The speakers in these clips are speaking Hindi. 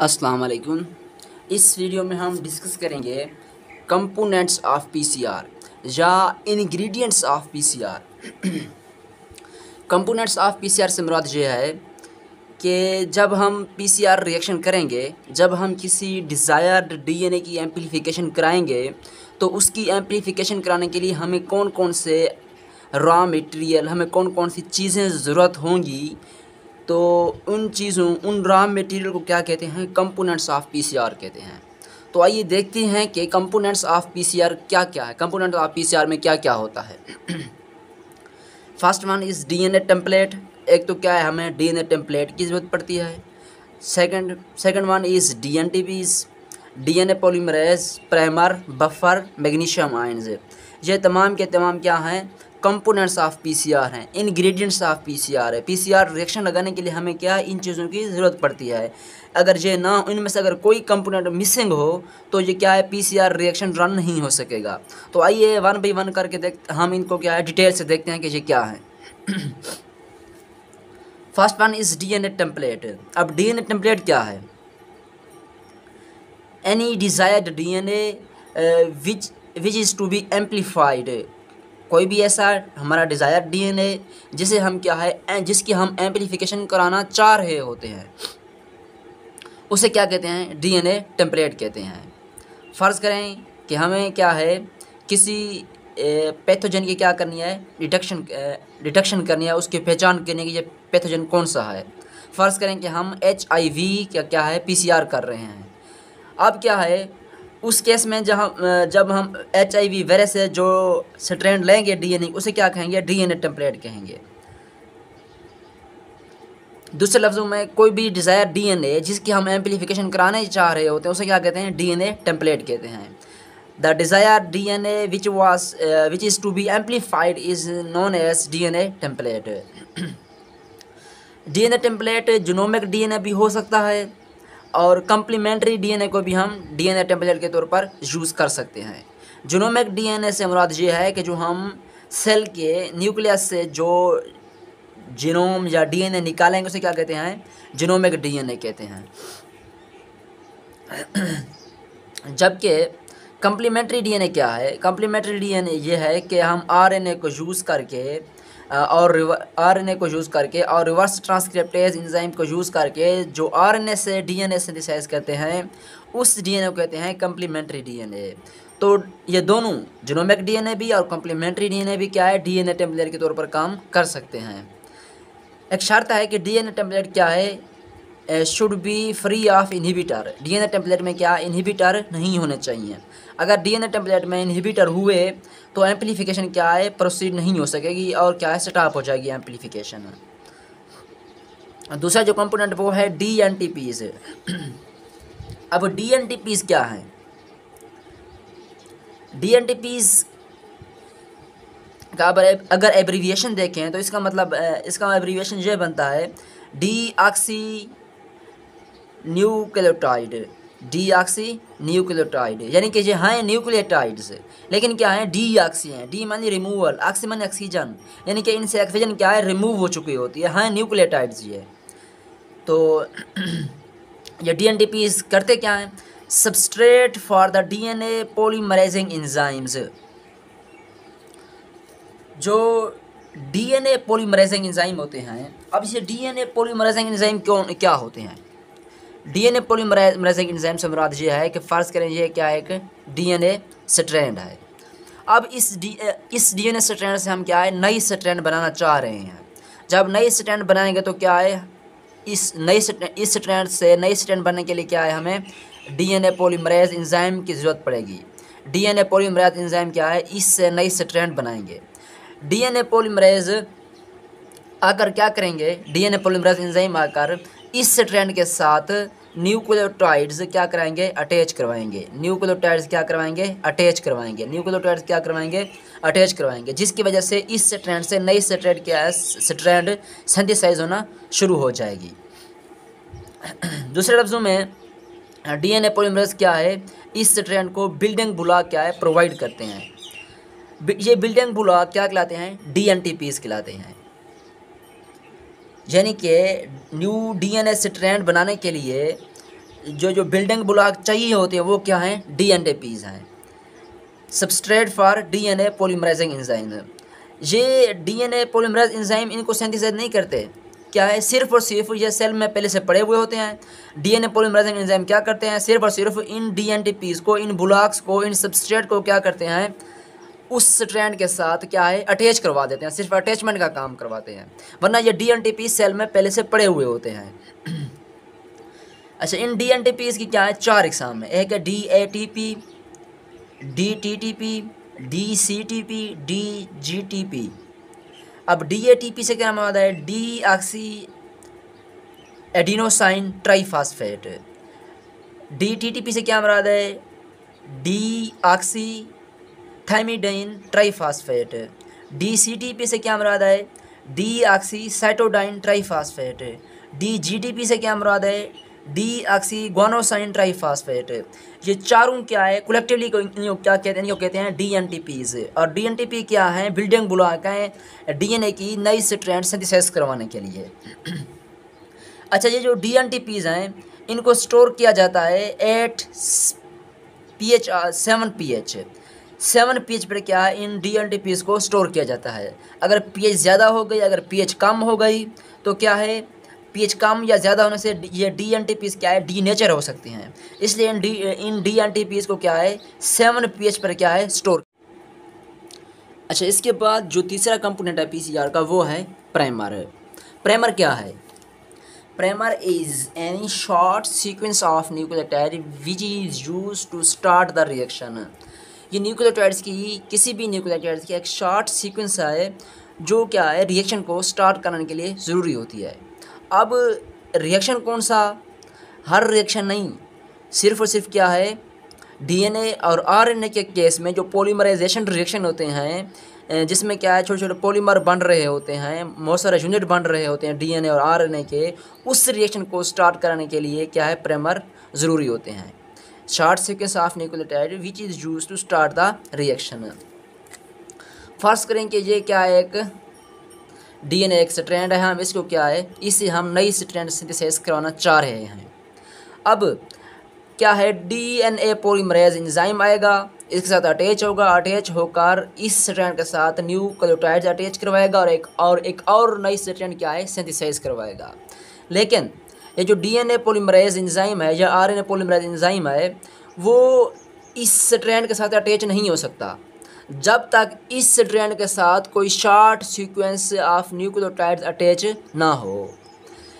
अस्सलाम वालेकुम। इस वीडियो में हम डिस्कस करेंगे कंपोनेंट्स ऑफ पीसीआर या ingredients of PCR. Components of PCR से मुराद ये है कि जब हम पीसीआर रिएक्शन करेंगे, जब हम किसी डिज़ायर्ड डीएनए की एम्प्लीफिकेशन कराएंगे, तो उसकी एम्प्लीफिकेशन कराने के लिए हमें कौन कौन से रॉ मटेरियल, हमें कौन कौन सी चीज़ें ज़रूरत होंगी, तो उन रॉ मटेरियल को क्या कहते हैं? कंपोनेंट्स ऑफ पीसीआर कहते हैं। तो आइए देखते हैं कि कंपोनेंट्स ऑफ पीसीआर क्या क्या है, कंपोनेंट ऑफ पीसीआर में क्या क्या होता है। First one is DNA template. एक तो क्या है, हमें डीएनए टेम्पलेट की ज़रूरत पड़ती है। Second one is dNTPs, DNA polymerase, primer, buffer, magnesium ions. ये तमाम के तमाम क्या हैं? कंपोनेंट्स ऑफ पीसीआर हैं, इंग्रेडिएंट्स ऑफ पीसीआर है। पीसीआर रिएक्शन लगाने के लिए हमें क्या इन चीज़ों की ज़रूरत पड़ती है। अगर ये ना, इनमें से अगर कोई कंपोनेंट मिसिंग हो तो ये क्या है, पीसीआर रिएक्शन रन नहीं हो सकेगा। तो आइए वन बाई वन करके हम इनको क्या है डिटेल से देखते हैं कि ये क्या है। First one is DNA template. अब डीएनए टेम्पलेट क्या है? Any desired DNA which is to be amplified. कोई भी ऐसा हमारा डिज़ायर डीएनए जिसे हम क्या है, जिसकी हम एम्पलीफिकेशन कराना चाह रहे होते हैं, उसे क्या कहते हैं? डीएनए टेम्पलेट कहते हैं। फ़र्ज़ करें कि हमें क्या है, किसी पैथोजन की क्या करनी है, डिटेक्शन करनी है, उसकी पहचान करनी है कि ये पैथोजन कौन सा है। फ़र्ज़ करें कि हम HIV क्या है पीसीआर कर रहे हैं। अब क्या है, उस केस में जब हम HIV वायरस से जो स्ट्रैंड लेंगे डीएनए, उसे क्या कहेंगे? डीएनए टेम्पलेट कहेंगे। दूसरे लफ्ज़ों में, कोई भी डिज़ायर डीएनए जिसकी हम एम्पलीफिकेशन कराने चाह रहे होते हैं, उसे क्या कहते हैं? डीएनए टेम्पलेट कहते हैं। The desire DNA which is to be amplified is known as DNA template. DNA template genomic DNA भी हो सकता है और कम्प्लीमेंट्री डीएनए को भी हम डीएनए टेम्पलेट के तौर पर यूज़ कर सकते हैं। जीनोमिक डीएनए से मुराद ये है कि जो हम सेल के न्यूक्लियस से जो जीनोम या डीएनए निकालेंगे, उसे क्या कहते हैं? जीनोमिक डीएनए कहते हैं। जबकि कम्प्लीमेंट्री डीएनए क्या है? कम्प्लीमेंट्री डीएनए ये है कि हम आरएनए को यूज़ करके और रिवर्स ट्रांसक्रिप्टेज एंजाइम को यूज़ करके जो आरएनए से डीएनए सिंथेसाइज करते हैं, उस डीएनए को कहते हैं कम्प्लीमेंट्री डीएनए। तो ये दोनों जीनोमिक डीएनए भी और कम्प्लीमेंट्री डीएनए भी क्या है, डीएनए टेम्पलेट के तौर पर काम कर सकते हैं। एक शर्त है कि डीएनए टेम्पलेट क्या है, should be free of inhibitor. DNA template में क्या, इनहिबिटर नहीं होने चाहिए। अगर डीएनए टेम्पलेट में इनहिबिटर हुए तो एम्पलीफिकेशन क्या है, प्रोसीड नहीं हो सकेगी और क्या है, स्टॉप हो जाएगी एम्पलीफिकेशन। दूसरा जो कंपोनेंट वो है डीएनटीपीज। अब डीएनटीपीज क्या है? डीएनटीपीज का अगर एब्रीविएशन देखें तो इसका मतलब, इसका एब्रीविएशन ये बनता है डीऑक्सी न्यूक्लियोटाइड। डीऑक्सी न्यूक्लियोटाइड यानी कि ये हैं न्यूक्लियोटाइड्स, लेकिन क्या है, डीऑक्सी हैं। डी मानी रिमूवल, ऑक्सी मानी ऑक्सीजन, यानी कि इनसे ऑक्सीजन क्या है, रिमूव हो चुकी होती है, हैं न्यूक्लियोटाइड्स ये। तो ये डीएनटीपीज करते क्या हैं? Substrate for the DNA polymerising enzymes. जो डीएनए पॉलीमराइजिंग एंजाइम होते हैं, अब ये डीएनए पॉलीमराइजिंग एंजाइम क्या होते हैं? डीएनए पॉलीमराइजिंग एंजाइम से मुराद ये है कि फ़र्ज़ करें ये क्या है, एक डीएनए स्ट्रैंड है। अब इस डीएनए स्ट्रैंड से हम क्या है, नई स्ट्रैंड बनाना चाह रहे हैं। जब नई स्ट्रैंड बनाएंगे तो क्या है, इस स्ट्रैंड से नई स्ट्रैंड बनने के लिए क्या है, हमें डीएनए पॉलीमरेज एंजाइम की ज़रूरत पड़ेगी। डीएनए पॉलीमरेज एंजाइम क्या है, इससे नई स्ट्रैंड बनाएंगे। डीएनए पॉलीमरेज आकर क्या करेंगे, डीएनए पॉलीमरेज एंजाइम आकर इस स्ट्रैंड के साथ न्यूक्लियोटाइड्स क्या कराएंगे, अटैच करवाएंगे। न्यूक्लियोटाइड्स क्या करवाएंगे, अटैच करवाएंगे। न्यूक्लियोटाइड्स क्या करवाएंगे, अटैच करवाएंगे, जिसकी वजह से इस स्ट्रैंड से नई स्ट्रैंड क्या है, स्ट्रैंड सिंथेसाइज होना शुरू हो जाएगी। दूसरे लफ्ज़ों में, डीएनए पॉलीमरेज क्या है, इस स्ट्रैंड को बिल्डिंग ब्लॉक क्या है, प्रोवाइड करते हैं। ये बिल्डिंग ब्लॉक क्या कहलाते हैं, डीएनटीपीज कहलाते हैं। यानी कि न्यू डीएनए स्ट्रैंड बनाने के लिए जो बिल्डिंग ब्लॉक चाहिए होते हैं वो क्या हैं, DNAPs हैं, substrate for DNA polymerising enzyme. ये DNA पॉलीमराइज एंजाइम इनको सिंथेसाइज नहीं करते, क्या है, सिर्फ और सिर्फ ये सेल में पहले से पड़े हुए होते हैं। DNA पॉलीमराइजिंग एंजाइम क्या करते हैं, सिर्फ और सिर्फ इन DNAPs को, इन ब्लॉक्स को, इन सबस्ट्रेट को क्या करते हैं, उस स्ट्रैंड के साथ क्या है, अटैच करवा देते हैं, सिर्फ अटैचमेंट का काम करवाते हैं, वरना ये DNAP सेल में पहले से पड़े हुए होते हैं। अच्छा, इन DNAPs की क्या है, 4 एग्जाम है। एक है DATP, DTTP, DCTP, DGTP। अब DATP से क्या मर्द है, D oxy adenosine triphosphate. DTTP से क्या मर्द है, डी ऑक्सी थाइमिडाइन ट्राइफॉस्फेट। DCTP से क्या मर्द है, डी ऑक्सी साइटोडाइन ट्राइफॉस्फेट। DGTP से क्या मर्द है, डी ऑक्सी ग्वानोसाइन ट्राइफॉस्फेट। ये चारों क्या है, कलेक्टिवली क्या कहते हैं, इनको कहते हैं DNTPs। और DNTP क्या है, बिल्डिंग ब्लॉक हैं DNA की नई स्ट्रैंड सिंथेसाइज करवाने के लिए। अच्छा, ये जो DNTPs हैं इनको स्टोर किया जाता है एट pH 7 pH पर क्या है, इन DNTPs को स्टोर किया जाता है। अगर pH ज़्यादा हो गई, अगर pH कम हो गई तो क्या है, pH कम या ज़्यादा होने से ये DNTPs क्या है, डीनेचर हो सकती हैं। इसलिए इन DNTPs को क्या है, 7 pH पर क्या है, स्टोर। अच्छा, इसके बाद जो तीसरा कंपोनेंट है PCR का वो है प्राइमर। प्राइमर क्या है, primer is any short sequence of nucleotide which is used to start the reaction. ये न्यूक्लियोटाइड्स की, किसी भी न्यूक्लियोटाइड्स की एक शॉर्ट सीक्वेंस है जो क्या है, रिएक्शन को स्टार्ट करने के लिए ज़रूरी होती है। अब रिएक्शन कौन सा, हर रिएक्शन नहीं, सिर्फ और सिर्फ क्या है, DNA और RNA के केस में जो पॉलीमराइजेशन रिएक्शन होते हैं, जिसमें क्या है, छोटे छोटे पॉलीमर बन रहे होते हैं, बहुत सारे यूनिट बन रहे होते हैं DNA और RNA के, उस रिएक्शन को स्टार्ट कराने के लिए क्या है, प्राइमर ज़रूरी होते हैं। Short sequence of nucleotide which is used to start the reaction. फर्ज करें कि ये क्या है, एक DNA एक स्ट्रैंड है, हम इसको क्या है, इसे हम नई स्ट्रैंड सिंथेसाइज करवाना चाह रहे हैं। अब क्या है, DNA पॉलीमरेज एंजाइम आएगा, इसके साथ अटैच होगा, अटैच होकर इस स्ट्रैंड के साथ न्यूक्लियोटाइड्स अटैच करवाएगा और एक और नई स्ट्रैंड क्या है, सिंथेसाइज करवाएगा। लेकिन ये जो DNA पॉलीमरेज एंजाइम है या RNA पॉलीमरेज एंजाइम है, वो इस स्ट्रैंड के साथ अटैच नहीं हो सकता जब तक इस स्ट्रैंड के साथ कोई short sequence of nucleotides attach ना हो।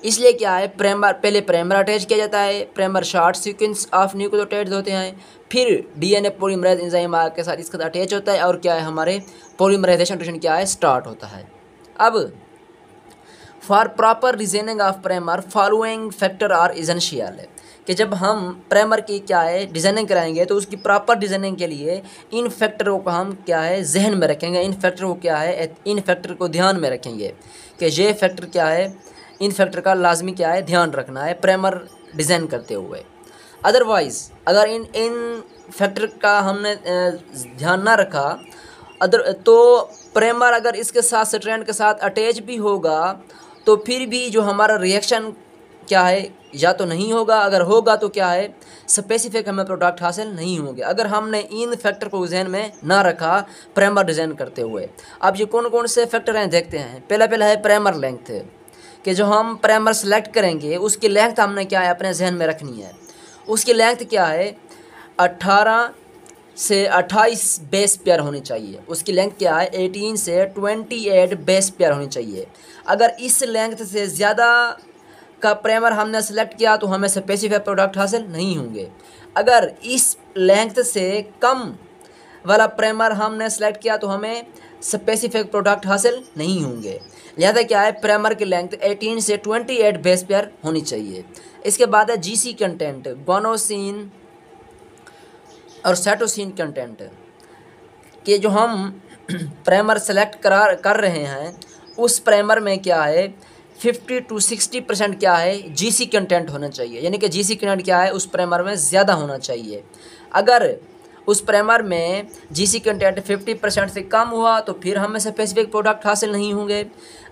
इसलिए क्या है, पहले प्राइमर अटैच किया जाता है, primer short sequence of nucleotides होते हैं, फिर DNA पॉलीमरेज एंजाइम के साथ इसका अटैच होता है और क्या है, हमारे पॉलीमराइजेशन रिएक्शन क्या है, स्टार्ट होता है। अब for proper designing of primer following factor are essential, कि जब हम प्राइमर की क्या है, डिज़ाइनिंग कराएंगे तो उसकी प्रॉपर डिज़ाइनिंग के लिए इन फैक्टरों को हम क्या है, जहन में रखेंगे, इन फैक्टर को क्या है, इन फैक्टर को ध्यान में रखेंगे कि ये फैक्टर क्या है, इन फैक्टर का लाजमी क्या है, ध्यान रखना है प्राइमर डिज़ाइन करते हुए। अदरवाइज़ अगर इन फैक्टर का हमने ध्यान ना रखा तो प्राइमर अगर इसके साथ स्ट्रैंड के साथ अटैच भी होगा तो फिर भी जो हमारा रिएक्शन क्या है, या तो नहीं होगा, अगर होगा तो क्या है, स्पेसिफिक हमें प्रोडक्ट हासिल नहीं होंगे अगर हमने इन फैक्टर को जहन में ना रखा प्राइमर डिज़ाइन करते हुए। अब ये कौन कौन से फैक्टर हैं देखते हैं। पहला है प्राइमर लेंथ, कि जो हम प्राइमर सेलेक्ट करेंगे उसकी लेंथ हमने क्या है, अपने जहन में रखनी है। उसकी लेंथ क्या है, 18 से 28 बेस पेयर होनी चाहिए। उसकी लेंथ क्या है, 18 से 28 बेस पेयर होनी चाहिए। अगर इस लेंथ से ज़्यादा का प्राइमर हमने सेलेक्ट किया तो हमें स्पेसिफिक प्रोडक्ट हासिल नहीं होंगे। अगर इस लेंथ से कम वाला प्राइमर हमने सेलेक्ट किया तो हमें स्पेसिफिक प्रोडक्ट हासिल नहीं होंगे। लिहाजा क्या है, प्राइमर की लेंथ 18 से 28 बेस पेयर होनी चाहिए। इसके बाद है GC कंटेंट, गोनोसिन और साइटोसिन कंटेंट, कि जो हम प्राइमर सेलेक्ट कर रहे हैं उस प्राइमर में क्या है 50 to 60% क्या है, GC कंटेंट होना चाहिए। यानी कि GC कंटेंट क्या है, उस प्राइमर में ज़्यादा होना चाहिए। अगर उस प्राइमर में GC कंटेंट 50% से कम हुआ तो फिर हमें स्पेसिफिक प्रोडक्ट हासिल नहीं होंगे।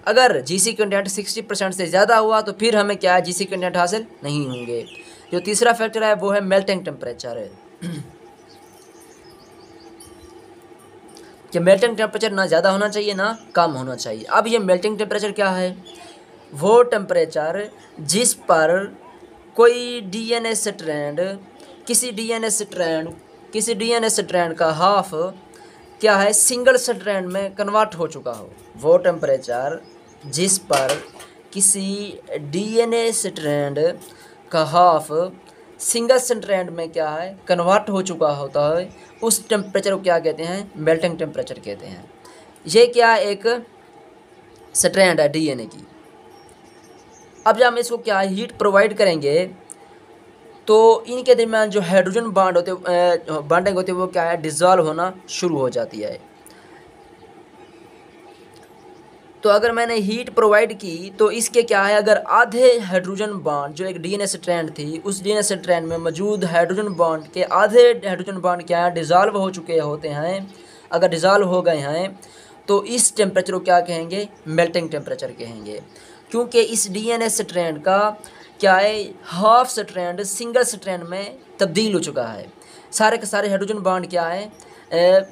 अगर GC कंटेंट 60% से ज़्यादा हुआ तो फिर हमें क्या है, GC कंटेंट हासिल नहीं होंगे। जो तीसरा फैक्टर है वो है मेल्टिंग टेम्परेचर है कि मेल्टिंग टेम्परेचर ना ज़्यादा होना चाहिए ना कम होना चाहिए। अब ये मेल्टिंग टेम्परेचर क्या है? वो टेम्परेचर जिस पर कोई डीएनए स्ट्रैंड किसी डीएनए स्ट्रैंड का हाफ क्या है सिंगल स्ट्रैंड में कन्वर्ट हो चुका हो। वो टेम्परेचर जिस पर किसी डीएनए स्ट्रैंड का हाफ सिंगल स्ट्रैंड में क्या है कन्वर्ट हो चुका होता है, उस टेम्परेचर को क्या कहते हैं? मेल्टिंग टेम्परेचर कहते हैं। ये क्या एक स्ट्रैंड है डीएनए की। अब जब हम इसको क्या हीट प्रोवाइड करेंगे तो इनके दरमियान जो हाइड्रोजन बॉन्डिंग होती है वो क्या है डिसॉल्व होना शुरू हो जाती है। तो अगर मैंने हीट प्रोवाइड की तो इसके क्या है अगर आधे हाइड्रोजन बॉन्ड जो एक डीएनए स्ट्रैंड थी उस डीएनए स्ट्रैंड में मौजूद हाइड्रोजन बॉन्ड के आधे हाइड्रोजन बॉन्ड क्या है डिसॉल्व हो चुके होते हैं, अगर डिसॉल्व हो गए हैं तो इस टेम्परेचर को क्या कहेंगे? मेल्टिंग टेम्परेचर कहेंगे। क्योंकि इस डीएनए स्ट्रैंड का क्या है हाफ स्ट्रैंड सिंगल स्ट्रैंड में तब्दील हो चुका है, सारे के सारे हाइड्रोजन बॉन्ड क्या है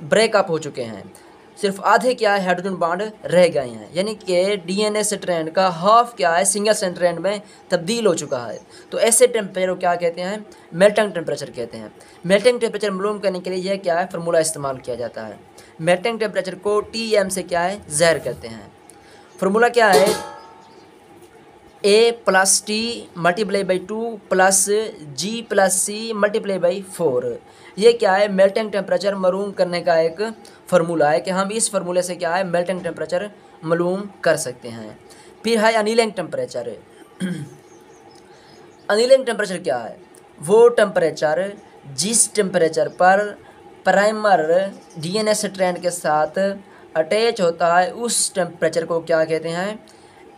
ब्रेकअप हो चुके हैं, सिर्फ आधे क्या है हाइड्रोजन बॉन्ड रह गए हैं, यानी कि डीएनए स्ट्रैंड का हाफ क्या है सिंगल स्ट्रैंड में तब्दील हो चुका है। तो ऐसे टेम्परेचर को क्या कहते हैं? मेल्टिंग टेम्परेचर कहते हैं। मेल्टिंग टेम्परेचर मालूम करने के लिए यह क्या है फार्मूला इस्तेमाल किया जाता है। मेल्टिंग टेम्परेचर को TM से क्या है ज़ाहिर करते हैं। फार्मूला क्या है? A+T multiply by 2 plus G+C multiply by 4। ये क्या है मेल्टिंग टेम्परेचर मालूम करने का एक फार्मूला है कि हम इस फार्मूले से क्या है मेल्टिंग टेम्परेचर मालूम कर सकते हैं। फिर है अनिलिंग टेम्परेचर। अनिलिंग टेम्परेचर क्या है? वो टेम्परेचर जिस टेम्परेचर पर प्राइमर डीएनए स्ट्रैंड के साथ अटैच होता है उस टेम्परेचर को क्या कहते हैं?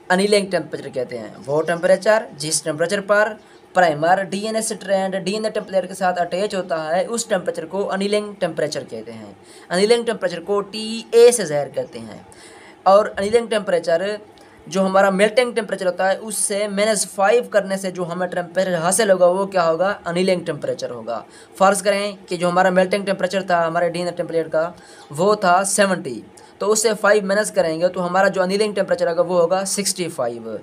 अनिलिंग टेम्परेचर कहते हैं। वो टेम्परेचर जिस टेम्परेचर पर primer DNA strand DNA temperature के साथ अटैच होता है उस टेम्परेचर को अनिलिंग टेम्परेचर कहते हैं। अनिलिंग टेम्परेचर को TA से ज़ाहिर करते हैं। और अनिलिंग टेम्परेचर जो हमारा मेल्टिंग टेम्परेचर होता है उससे -5 करने से जो हमें टेम्परेचर हासिल होगा वो क्या होगा? अनिलिंग टेम्परेचर होगा। फ़र्ज़ करें कि जो हमारा मेल्टिंग टेम्परेचर था हमारे डीएनए टेम्परेचर का वो था 70, तो उससे 5 माइनस करेंगे तो हमारा जो अनिलिंग टेम्परेचर होगा वो होगा 65।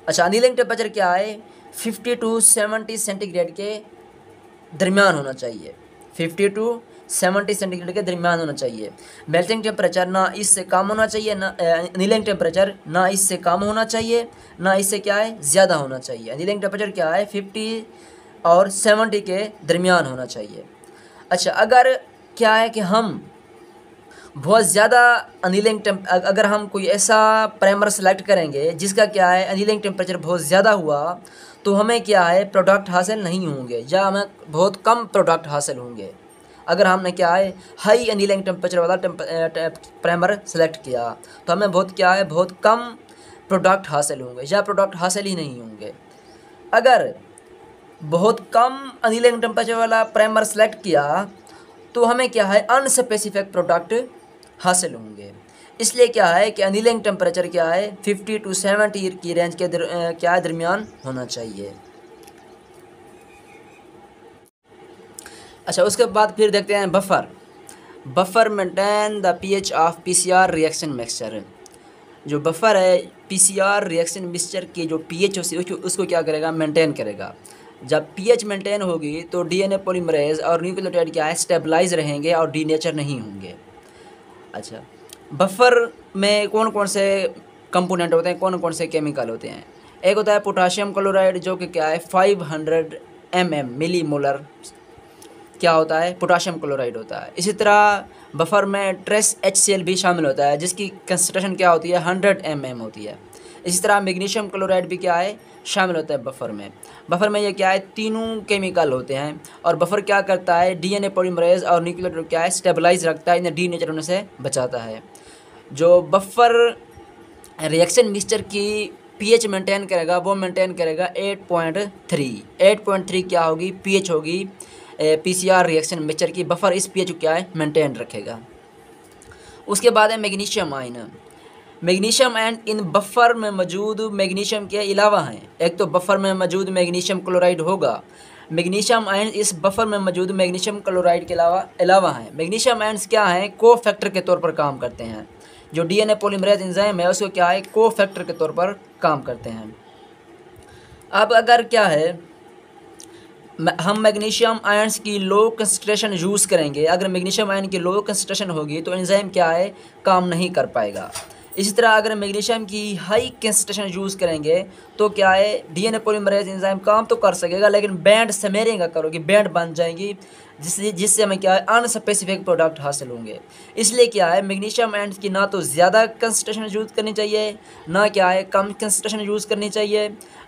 अच्छा, अनिलिंग टेम्परेचर क्या है? 50 to 70 सेंटीग्रेड के दरमियान होना चाहिए। 50 to 70 सेंटीग्रेड के दरमियान होना चाहिए। मेल्टिंग टेम्परेचर ना इससे कम होना चाहिए, ना अनिलिंग टेम्परेचर ना इससे कम होना चाहिए, ना इससे क्या है ज़्यादा होना चाहिए। अनिलिंग टेम्परेचर क्या है 50 और 70 के दरमियान होना चाहिए। अच्छा, अगर क्या है कि हम बहुत ज़्यादा अगर हम कोई ऐसा प्राइमर सेलेक्ट करेंगे जिसका क्या है अनिलिंग टेम्परेचर बहुत ज़्यादा हुआ तो हमें क्या है प्रोडक्ट हासिल नहीं होंगे या हमें बहुत कम प्रोडक्ट हासिल होंगे। अगर हमने क्या है हाई अनिलिंग टेम्परेचर वाला प्राइमर सेलेक्ट किया तो हमें बहुत कम प्रोडक्ट हासिल होंगे या प्रोडक्ट हासिल ही नहीं होंगे। अगर बहुत कम अनिलिंग टेम्परेचर वाला प्राइमर सेलेक्ट किया तो हमें क्या है अनस्पेसिफिक प्रोडक्ट हासिल होंगे। इसलिए क्या है कि अनिलिंग टेम्परेचर क्या है 50 to 70 की रेंज के क्या है दरमियान होना चाहिए। अच्छा, उसके बाद फिर देखते हैं buffer maintain the pH of PCR reaction mixture. जो बफर है PCR रिएक्शन मिक्सचर की जो pH उसको क्या करेगा मेंटेन करेगा। जब pH मेंटेन होगी तो DNA पॉलीमरेज और न्यूक्लियोटाइड क्या है स्टेबलाइज रहेंगे और डीनेचर नहीं होंगे। अच्छा, बफर में कौन कौन से कंपोनेंट होते हैं, कौन कौन से केमिकल होते हैं? एक होता है पोटाशियम क्लोराइड जो कि क्या है 500 mm मिलीमोलर क्या होता है पोटाशियम क्लोराइड होता है। इसी तरह बफर में ट्रेस HCl भी शामिल होता है जिसकी कंसंट्रेशन क्या होती है 100 mm होती है। इसी तरह मैग्नीशियम क्लोराइड भी क्या है शामिल होता है बफर में। बफर में ये क्या है तीनों केमिकल होते हैं और बफर क्या करता है DNA पॉलीमरेज और न्यूक्लियोटाइड क्या है स्टेबलाइज रखता है, इन्हें डीनेचर होने से बचाता है। जो बफर रिएक्शन मिक्सचर की pH मेंटेन करेगा वो मेंटेन करेगा 8.3 क्या होगी pH होगी PCR रिएक्शन मिक्सचर की। बफर इस pH को क्या है मेंटेन रखेगा। उसके बाद है magnesium ion. Magnesium and in buffer में मौजूद मैग्नीशियम के अलावा हैं। एक तो बफर में मौजूद मैग्नीशियम क्लोराइड होगा, मैग्नीशियम आयन इस बफर में मौजूद मैग्नीशियम क्लोराइड के अलावा हैं। मैग्नीशियम आयन्स क्या हैं, को फैक्टर के तौर पर काम करते हैं। जो डीएनए पॉलीमरेज एंजाइम है उसको क्या है, को फैक्टर के तौर पर काम करते हैं। अब अगर क्या है, हम मैग्नीशियम आयन्स की लो कंसंट्रेशन यूज़ करेंगे, अगर मैग्नीशियम आयन की लो कंसंट्रेशन होगी तो एंजाइम क्या है, काम नहीं कर पाएगा। इसी तरह अगर मैग्नीशियम की हाई कंसंट्रेशन यूज़ करेंगे तो क्या है, डीएनए पॉलीमरेज एंजाइम काम तो कर सकेगा लेकिन बैंड समेरेगा करोगी, बैंड बन जाएंगी, जिससे हमें क्या है, अनस्पेसिफिक प्रोडक्ट हासिल होंगे। इसलिए क्या है, मैग्नीशियम आयन्स की ना तो ज़्यादा कंसंट्रेशन यूज़ करनी चाहिए, ना क्या है कम कंसंट्रेशन यूज़ करनी चाहिए,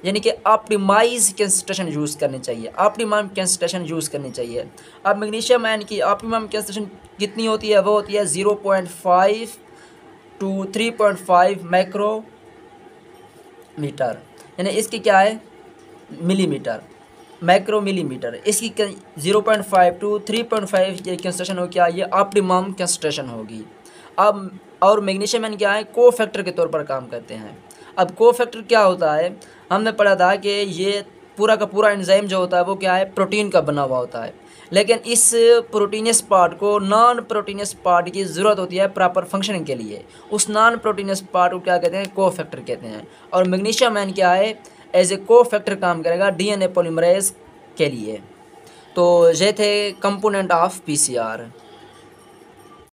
यानी कि ऑप्टिमाइज कंसंट्रेशन यूज़ करनी चाहिए, ऑप्टिमम कंसंट्रेशन यूज़ करनी चाहिए। अब मैग्नीशियम आयन की ऑप्टिमम कंसंट्रेशन कितनी होती है, वो होती है 0.5 to 3.5 माइक्रोमीटर, यानी इसकी क्या है, मिलीमीटर, माइक्रो मिलीमीटर। इसकी 0.5 to 3.5 ये कंसंट्रेशन हो, क्या ये ऑप्टिमम कंसंट्रेशन होगी। अब और मैग्नीशियम आयन क्या है, को फैक्टर के तौर पर काम करते हैं। अब को फैक्टर क्या होता है, हमने पढ़ा था कि ये पूरा का पूरा एंजाइम जो होता है वो क्या है, प्रोटीन का बना हुआ होता है, लेकिन इस प्रोटीनियस पार्ट को नॉन प्रोटीनियस पार्ट की ज़रूरत होती है प्रॉपर फंक्शनिंग के लिए। उस नॉन प्रोटीनियस पार्ट को क्या कहते हैं, को फैक्टर कहते हैं। और मैग्नीशियम आयन क्या है, एज ए को फैक्टर काम करेगा डीएनए पॉलीमरेज के लिए। तो ये थे कंपोनेंट ऑफ पीसीआर।